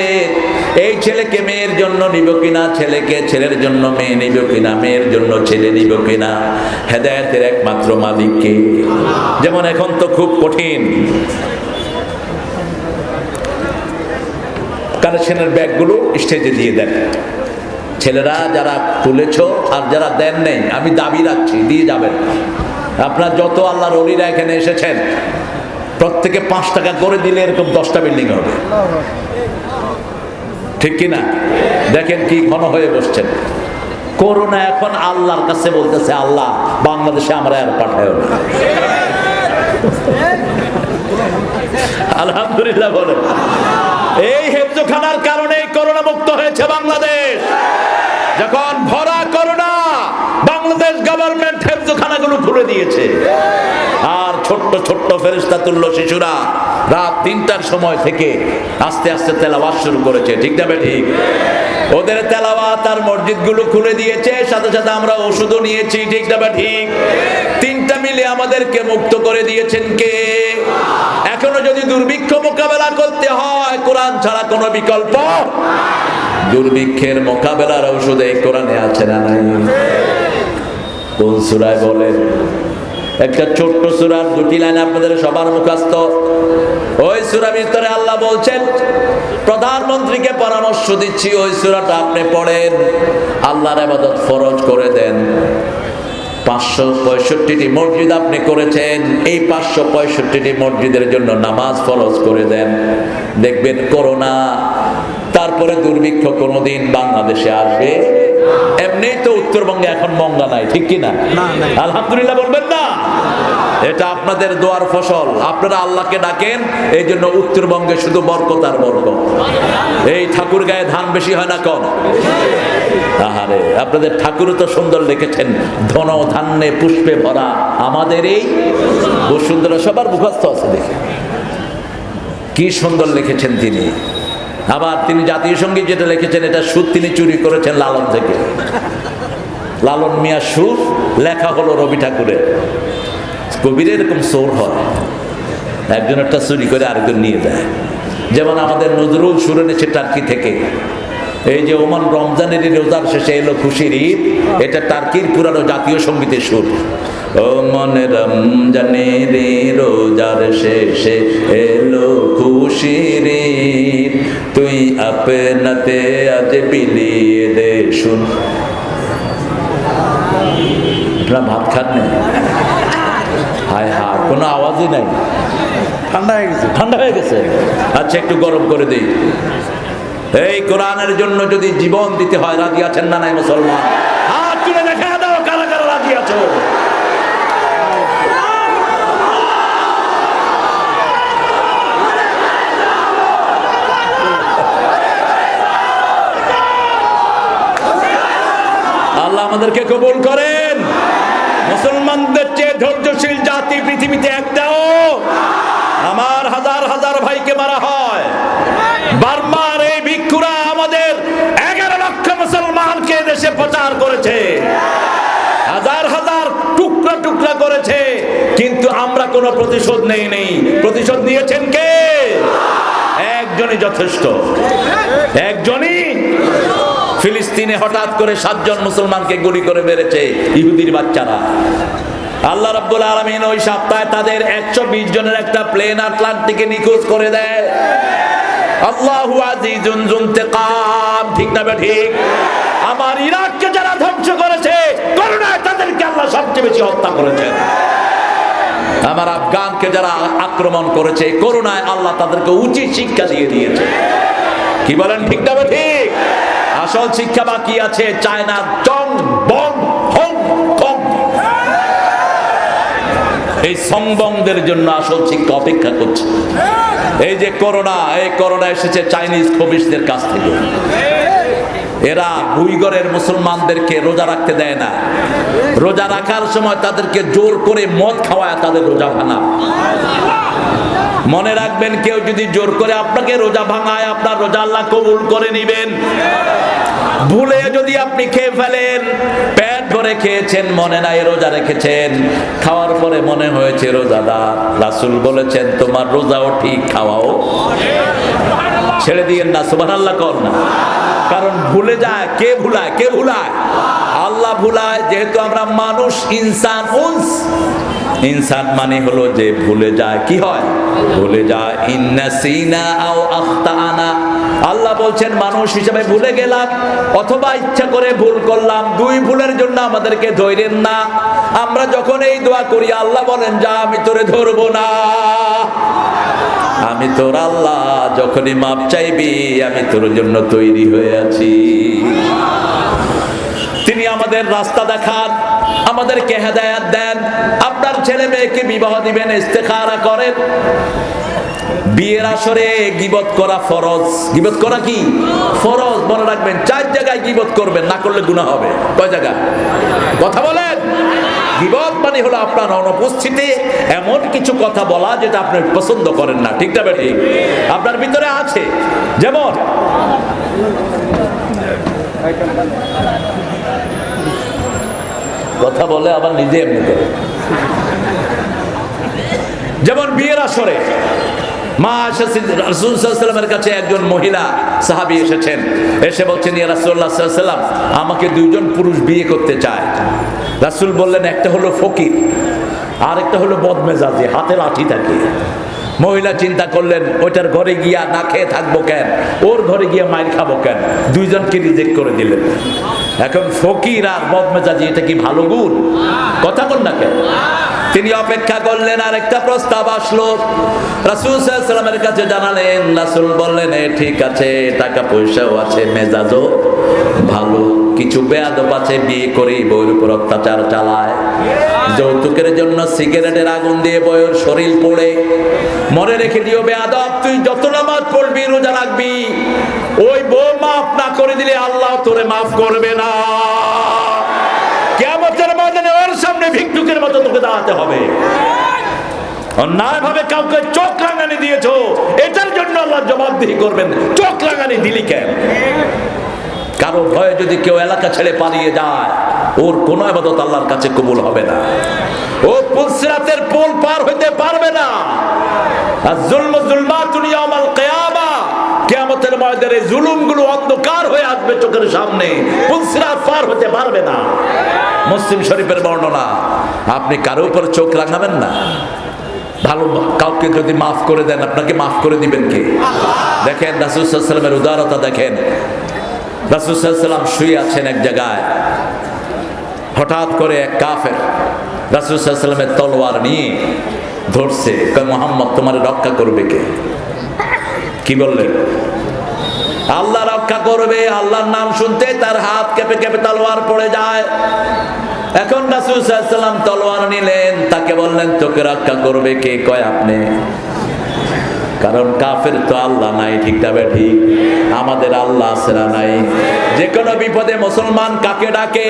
এই ছেলেকে মেয়ের জন্য নিব কিনা, ছেলেকে ছেলের জন্য মেয়ে নিব কিনা, মেয়ের জন্য ছেলে নিব কিনা, হেদায়েতের একমাত্র মালিক কে? যেমন এখন তো খুব কঠিন, কালেকশনের ব্যাগগুলো স্টেজে দিয়ে দেন। ছেলেরা যারা তুলেছ আর যারা দেন নেই, আমি দাবি রাখছি দিয়ে যাবেন। আপনার যত আল্লাহর ওলিরা এখানে এসেছেন, প্রত্যেকে 5 টাকা করে দিলে এরকম 10টা বিল্ডিং হবে, ঠিক কিনা? দেখেন কি ঘন হয়ে বসছেন। করোনা এখন আল্লাহর কাছে বলতেছে, আল্লাহ বাংলাদেশে আমরা আর পাঠায় না। আলহামদুলিল্লাহ বলেন। এই হেফজখানার কারণে করোনা মুক্ত হয়েছে বাংলাদেশ। দিয়েছে। আর ছোট্ট ছোট্ট ফেরেশতা তুল্য শিশুরা রাত 3টার সময় থেকে আস্তে আস্তে তেলাওয়াত শুরু করেছে, ঠিক না ঠিক? ওদের তেলাওয়াত আর মসজিদগুলো খুলে দিয়েছে, সাথে সাথে আমরা ওষুধও নিয়েছি, ঠিক না ঠিক? তিনটা মিলে আমাদেরকে মুক্ত করে দিয়েছেন কে? এখনো যদি দুর্ভিক্ষ মোকাবেলা করতে হয়, কোরআন ছাড়া কোনো বিকল্প? দুর্ভিক্ষের মোকাবেলার ঔষধ এই কোরআনে আছে না নাই? কোন সূরায় বলেন? একটা ছোট্ট সূরার 2টি লাইন আপনাদের সবার মুখস্থ। ওই সূরার ভিতরে আল্লাহ বলছেন, প্রধানমন্ত্রীকে পরামর্শ দিচ্ছি, ওই সূরাটা আপনি পড়েন, আল্লাহর ইবাদত ফরজ করে দেন। 565টি মসজিদ আপনি করেছেন, এই 565টি মসজিদের জন্য নামাজ ফরজ করে দেন। দেখবেন করোনা তারপরে দুর্ভিক্ষ কোনোদিন বাংলাদেশে আসবে? এমনি তো উত্তরবঙ্গে এখন মঙ্গা নাই, ঠিক কিনা? আলহামদুলিল্লাহ বলবেন না? এটা আপনাদের দোয়ার ফসল। আপনারা আল্লাহকে ডাকেন, এই জন্য উত্তরবঙ্গে শুধু বরকত আর বরকত। এই ঠাকুর গায়ে ধান বেশি হয় না কম? আহারে, আপনাদের ঠাকুরও তো সুন্দর লিখেছেন, ধন ধান্যে পুষ্পে ভরা আমাদের এই বসুন্ধরা। সবার মুখস্থ আছে, দেখে কি সুন্দর লিখেছেন তিনি। আবার তিনি জাতীয় সঙ্গীত যেটা লিখেছেন, এটা সুর তিনি চুরি করেছেন লালন থেকে। লালন মিয়া সুর, লেখা হলো রবি ঠাকুরের। কবির এরকম সোর হয়, একজন একটা চুরি করে আরেকজন নিয়ে যায়। যেমন আমাদের নজরুল সুর এনেছে টার্কি থেকে। এই যে ওমান রমজানের রোজার শেষে এলো খুশির ঈদ, এটা টার্কির পুরানো জাতীয় সঙ্গীতের সুর। ও মনে রমজানের রোজার শেষে এলো খুশির ঈদ, তুই আপনাতে আজ বিলিয়ে দে শুন। আপনারা ভাত খান না? হায় হায়, কোনো আওয়াজই নাই। ঠান্ডা হয়ে গেছে? ঠান্ডা হয়ে গেছে। আচ্ছা, একটু গরম করে দিই। এই কোরআনের জন্য যদি জীবন দিতে হয়, রাজি আছেন না নাই মুসলমান? হাত তুলে দেখা দাও কারা কারা রাজি আছো। আল্লাহ আমাদেরকে কবুল করেন। মুসলমানদের চেয়ে ধৈর্যশীল জাতি পৃথিবীতে একটাও। আমার হাজার হাজার ভাইকে মারা হয়। বার্মার এই ভিক্ষুরা আমাদের 11 লক্ষ মুসলমানকে দেশে প্রচার করেছে, হাজার হাজার টুকরা টুকরা করেছে, কিন্তু আমরা কোনো প্রতিশোধ নেই। প্রতিশোধ নিয়েছেন কে? একজনই যথেষ্ট, একজনই। ফিলিস্তিনে হঠাৎ করে 7 জন মুসলমানকে গুলি করে মেরেছে ইহুদির বাচ্চারা। আল্লাহ রাব্বুল আলামিন ওই সপ্তাহে তাদের 120 জনের একটা প্লেন আটলান্টিকে নিখোঁজ করে দেয়। আল্লাহু আজিজুন যুনতিকাম, ঠিক না ঠিক? আমার ইরাককে যারা ধ্বংস করেছে, করোনায় তাদেরকে আল্লাহ সবচেয়ে বেশি হত্যা করেছেন। আমার আফগানকে যারা আক্রমণ করেছে, করোনায় আল্লাহ তাদেরকে উচিত শিক্ষা দিয়ে দিয়েছে। কি বলেন, ঠিক না ঠিক? আসল শিক্ষা বাকি আছে চায়নার চং বং হং কং। এই সংবংদের জন্য আসল শিক্ষা অপেক্ষা করছে। এই যে করোনা, এই করোনা এসেছে চাইনিজ খবিশদের কাছ থেকে। এরা উইগরের মুসলমানদেরকে রোজা রাখতে দেয় না। রোজা রাখার সময় তাদেরকে জোর করে মদ খাওয়ায় তাদের রোজা ভাঙা। মনে রাখবেন, কেউ যদি জোর করে আপনাকে রোজা ভাঙায়, আপনার রোজা আল্লাহ কবুল করে নিবেন। ভুলে যদি আপনি খেয়ে ফেলেন, পেট ভরে খেয়েছেন, মনে নাই রোজা রেখেছেন, খাওয়ার পরে মনে হয়েছে রোজাদার, রাসূল বলেছেন তোমার রোজাও ঠিক, খাওয়াও ছেড়ে দিয়েন না। সুবহানাল্লাহ কর না। কারণ ভুলে যায় কে? ভুলায় কে? ভুলায় আল্লাহ ভুলায়। যেহেতু আমরা মানুষ, ইনসান উনস, ইনসান মানে হলো যে ভুলে যায়। কি হয়? ভুলে যায়। ইন্নাসিনা আও আখতানা, আল্লাহ বলছেন মানুষ হিসেবে ভুলে গেলাম অথবা ইচ্ছা করে ভুল করলাম। 2 ভুলের জন্য আমাদেরকে ধরেন না। আমরা যখন এই দোয়া করি, আল্লাহ বলেন যা আমি তোরে ধরবো না, আমি তোর আল্লাহ। যখনই মাপ চাইবি, আমি তোর জন্য তৈরি হয়ে আছি। তিনি আমাদের রাস্তা দেখান, আমাদেরকে হেদায়েত দেন। আপনার ছেলে মেয়েকে বিবাহ দিবেন, ইস্তেখারা করেন। বিয়ের আসরে গীবত করা ফরজ। গীবত করা কি ফরজ? মনে রাখবেন, 4 জায়গায় গীবত করবেন, না করলে গুনাহ হবে। কয় জায়গা? কথা বলেন। গীবত মানে হলো আপনার অনুপস্থিতি এমন কিছু কথা বলা যেটা আপনি পছন্দ করেন না, ঠিক না বেঠিক? আপনার ভিতরে আছে। যেমন কথা বলে আবার নিজে এমনি করে। যেমন বিয়ের আসরে মা রাসূল সাল্লাল্লাহু আলাইহি ওয়াসাল্লামের কাছে একজন মহিলা সাহাবী এসেছেন, এসে বলছেন, ইয়া রাসূলুল্লাহ সাল্লাল্লাহু আলাইহি ওয়াসাল্লাম, আমাকে দুইজন পুরুষ বিয়ে করতে চায়। রাসূল বললেন, একটা হলো ফকির আর একটা হলো বদমেজাজি, হাতে লাঠি থাকে। মহিলা চিন্তা করলেন, ওইটার ঘরে গিয়া না খেয়ে থাকবো কেন, ওর ঘরে গিয়া মাইর খাবো কেন, দুইজনকে রিজেক্ট করে দিলেন। এখন ফকির আর বদমেজাজি এটা কি ভালো গুণ? কথা বল না কেন? তিনি অপেক্ষা করলেন, আর একটা প্রস্তাব আসলো, রাসূল সাল্লাল্লাহু আলাইহি ওয়াসাল্লামের কাছে জানালেন। রাসূল বললেন, ঠিক আছে, টাকা পয়সাও আছে, মেজাজও ভালো, কিছু বেয়াদব আছে, বিয়ে করে বউয়ের উপর অত্যাচার চালায়, যৌতুকের জন্য সিগারেটের আগুন দিয়ে বউয়ের শরীর পোড়ে। মনে রেখে দিও বেয়াদব, তুই যত নামাজ পড়বি, রোজা রাখবি, ওই বউ মাফ না করে দিলে আল্লাহ তোরে মাফ করবে না। কিয়ামতের ময়দানে ওর সামনে ভিক্ষুকের মতো তোকে দাঁড়াতে হবে। অন্যায় ভাবে কাউকে চোখ রাঙানি দিয়েছো, এটার জন্য আল্লাহ জবাবদিহি করবেন। চোখ রাঙানি দিলি কেন? কারো ভয়ে যদি কেউ এলাকা ছেড়ে পালিয়ে যায়, ওর কোনো ইবাদত আল্লাহর কাছে কবুল হবে না। ও পুলসিরাতের পুল পার হইতে পারবে না। আয-যুলমু যুলমাতুন ইয়াউমাল কিয়ামা, কিয়ামতের ময়দানে জুলুমগুলো অন্ধকার হয়ে আসবে চোখের সামনে, পুলসিরাত পার হতে পারবে না। মুসলিম শরীফের বর্ণনা। আপনি কারো উপর চোখ রাঙাবেন না। ভালো কাউকে যদি মাফ করে দেন, আপনাকে মাফ করে দিবেন কে? দেখেন রাসূল সাল্লাল্লাহু আলাইহি ওয়াসাল্লামের উদারতা দেখেন। রাসূল সাল্লাল্লাহু আলাইহি ওয়াসাল্লাম শুয়ে আছেন এক জায়গায়, হঠাৎ করে এক কাফের রাসূল সাল্লাল্লাহু আলাইহি ওয়াসাল্লামের তলোয়ার নিয়ে ধরছে। কয়, মুহাম্মদ তোমার রক্ষা করবে কে? কি বললেন? আল্লাহ রক্ষা করবে। আল্লাহর নাম শুনতে তার হাত কেঁপে কেঁপে তলোয়ার পড়ে যায়। এখন রাসূল সাল্লাল্লাহু আলাইহি ওয়াসাল্লাম তলোয়ার নিলেন, তাকে বললেন, তোকে রক্ষা করবে কে? কয়, আপনি। কারণ কাফের তো আল্লাহ নাই, ঠিক না ঠিক? আমাদের আল্লাহ আছে না নাই? যে কোনো বিপদে মুসলমান কাকে ডাকে?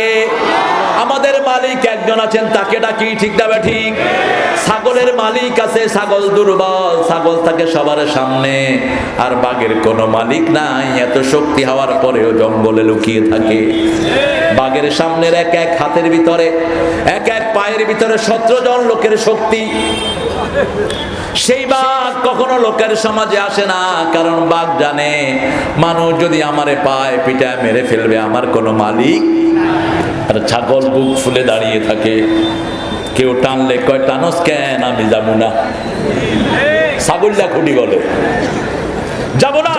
আমাদের মালিক একজন আছেন, তাকে ডাকি, ঠিক না ঠিক? ছাগলের মালিক আছে, ছাগল দুর্বল, ছাগল থাকে সবার সামনে, আর বাঘের কোনো মালিক নাই, এত শক্তি হওয়ার পরেও জঙ্গলে লুকিয়ে থাকে। বাঘের সামনের এক এক হাতের ভিতরে, এক এক পায়ের ভিতরে 17 জন লোকের শক্তি। সেই বাঘ কখনো লোকের সমাজে আসে না, কারণ বাঘ জানে মানুষ যদি আমারে পায় পিটায় মেরে ফেলবে, আমার কোনো মালিক। আর ছাগল বুক ফুলে দাঁড়িয়ে থাকে, কেউ টানলে কয়, টানস কেন? আমি যাবো না। ছাগলটা খুঁটি বলে, যাবো না।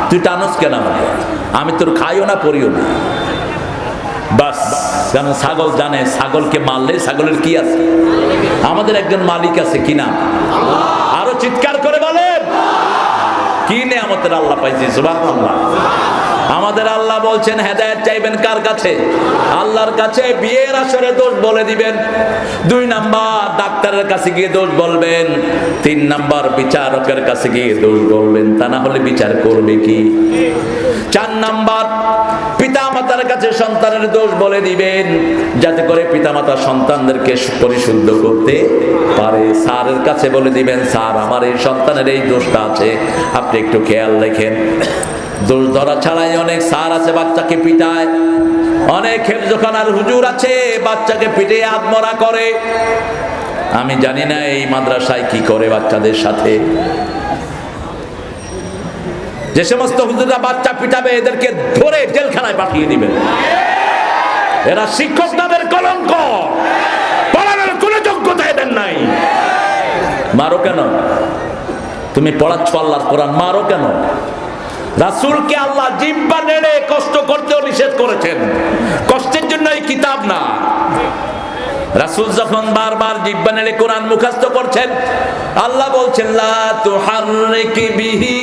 তুই টানস কেন? আমি তোর খাইও না, পড়িও না। বাস, কারণ ছাগল জানে ছাগলকে মারলে ছাগলের কি আছে? আমাদের একজন মালিক আছে, কি নাম? আরো চিৎকার করে বলেন, কি নিয়ামতের আল্লাহ পাইছি, সুবহানাল্লাহ। আমাদের আল্লাহ বলছেন, হেদায়েত চাইবেন কার কাছে? আল্লাহর কাছে। বিয়ের আসরে দোষ বলে দিবেন। 2 নাম্বার ডাক্তারের কাছে গিয়ে দোষ বলবেন। 3 নাম্বার বিচারকের কাছে গিয়ে দোষ বলবেন, তা না হলে বিচার করবে কি? 4 নাম্বার পিতামাতার কাছে সন্তানের দোষ বলে দিবেন, যাতে করে পিতামাতা সন্তানদেরকে পরিশুদ্ধ করতে পারে। স্যারের কাছে বলে দিবেন, স্যার আমার এই সন্তানের এই দোষটা আছে, আপনি একটু খেয়াল রাখেন। দোষ ধরা ছাড়াই অনেক স্যার আছে বাচ্চাকে পিটায়, অনেক হেফজখানার হুজুর আছে বাচ্চাকে পিটে আত্মরা করে। আমি জানি না এই মাদ্রাসায় কি করে বাচ্চাদের সাথে। যে সমস্ত হুজুররা বাচ্চা পিটাবে, এদেরকে ধরে জেলখানায় পাঠিয়ে দিবেন। এরা শিক্ষক নামের কলঙ্ক, পড়ানোর কোনো যোগ্যতা এদের নাই। মারো কেন? তুমি পড়াচ্ছ আল্লাহর কোরআন, মারো কেন? রাসূলকে আল্লাহ জিহ্বা নেড়ে কষ্ট করতেও নিষেধ করেছেন। কষ্টের জন্য এই কিতাব না। রাসূল যখন বারবার জিহ্বা নেড়ে কোরআন মুখস্থ করছেন, আল্লাহ বলছেন, লা তুহাররিক বিহি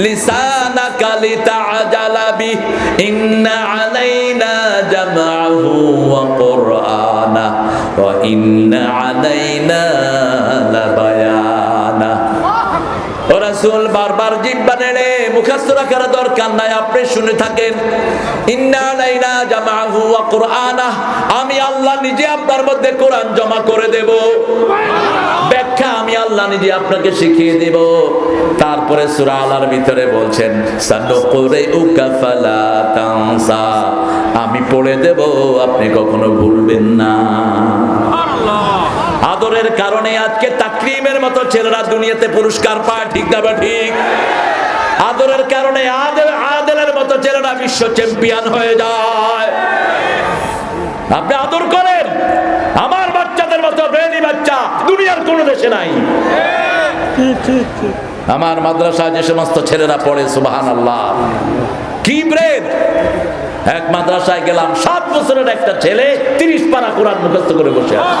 লিসানাকা লিতাআজালা বিহি ইন্না আলাইনা জামআহু ওয়া কুরআনা ওয়া ইন্না আলাইনা লাবায়ানা। ও রাসূল রাসূল বারবার জিহ্বা নেড়ে মুখস্থ রাখার দরকার নাই, আপনি শুনে থাকেন। ইন্না আলাইনা জামাহু ওয়া কুরআনাহ, আমি আল্লাহ নিজে আপনার মধ্যে কোরআন জমা করে দেব, ব্যাখ্যা আমি আল্লাহ নিজে আপনাকে শিখিয়ে দেব। তারপরে সূরা আলার ভিতরে বলছেন সানুকুরিউকা ফালা তানসা, আমি পড়ে দেব, আপনি কখনো ভুলবেন না। আদরের কারণে আজকে তাকরিমের মতো ছেলেরা দুনিয়াতে পুরস্কার পায়, ঠিক না বা ঠিক? আদরের কারণে আদেলের মতো ছেলেরা বিশ্ব চ্যাম্পিয়ন হয়ে যায়। আপনি আদর করেন, আমার বাচ্চাদের মতো ব্রেনি বাচ্চা দুনিয়ার কোনো দেশে নাই। আমার মাদ্রাসায় যে সমস্ত ছেলেরা পড়ে, সুবহানাল্লাহ, কি ব্রেন! এক মাদ্রাসায় গেলাম, 7 বছরের একটা ছেলে 30 পারা কোরআন মুখস্থ করে বসে আছে।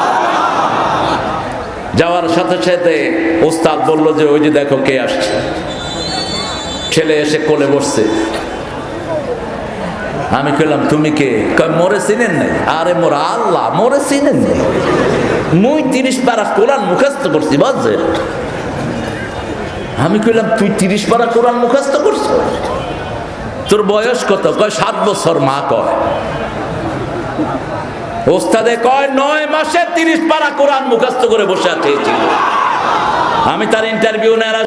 যাওয়ার সাথে সাথে ওস্তাদ বলল যে ওই যে দেখো কে আসছে। ছেলে এসে কোলে বসছে। আমি কইলাম তুমি কে? কয় মোরে চিনেন নাই। আরে মোর আল্লাহ, মোরে চিনেন নাই, মুই 30 পারা কোরআন মুখস্থ করছি, বুঝছেন? আমি কইলাম তুই 30 পারা কোরআন মুখস্থ করছো? তোর বয়স কত? কয় 7 বছর। মা কয়, ওস্তাদে কয় 9 মাসে 30 পারা কোরআন মুখস্থ করে বসে আছে। আমি তার ইন্টারভিউ নেওয়ার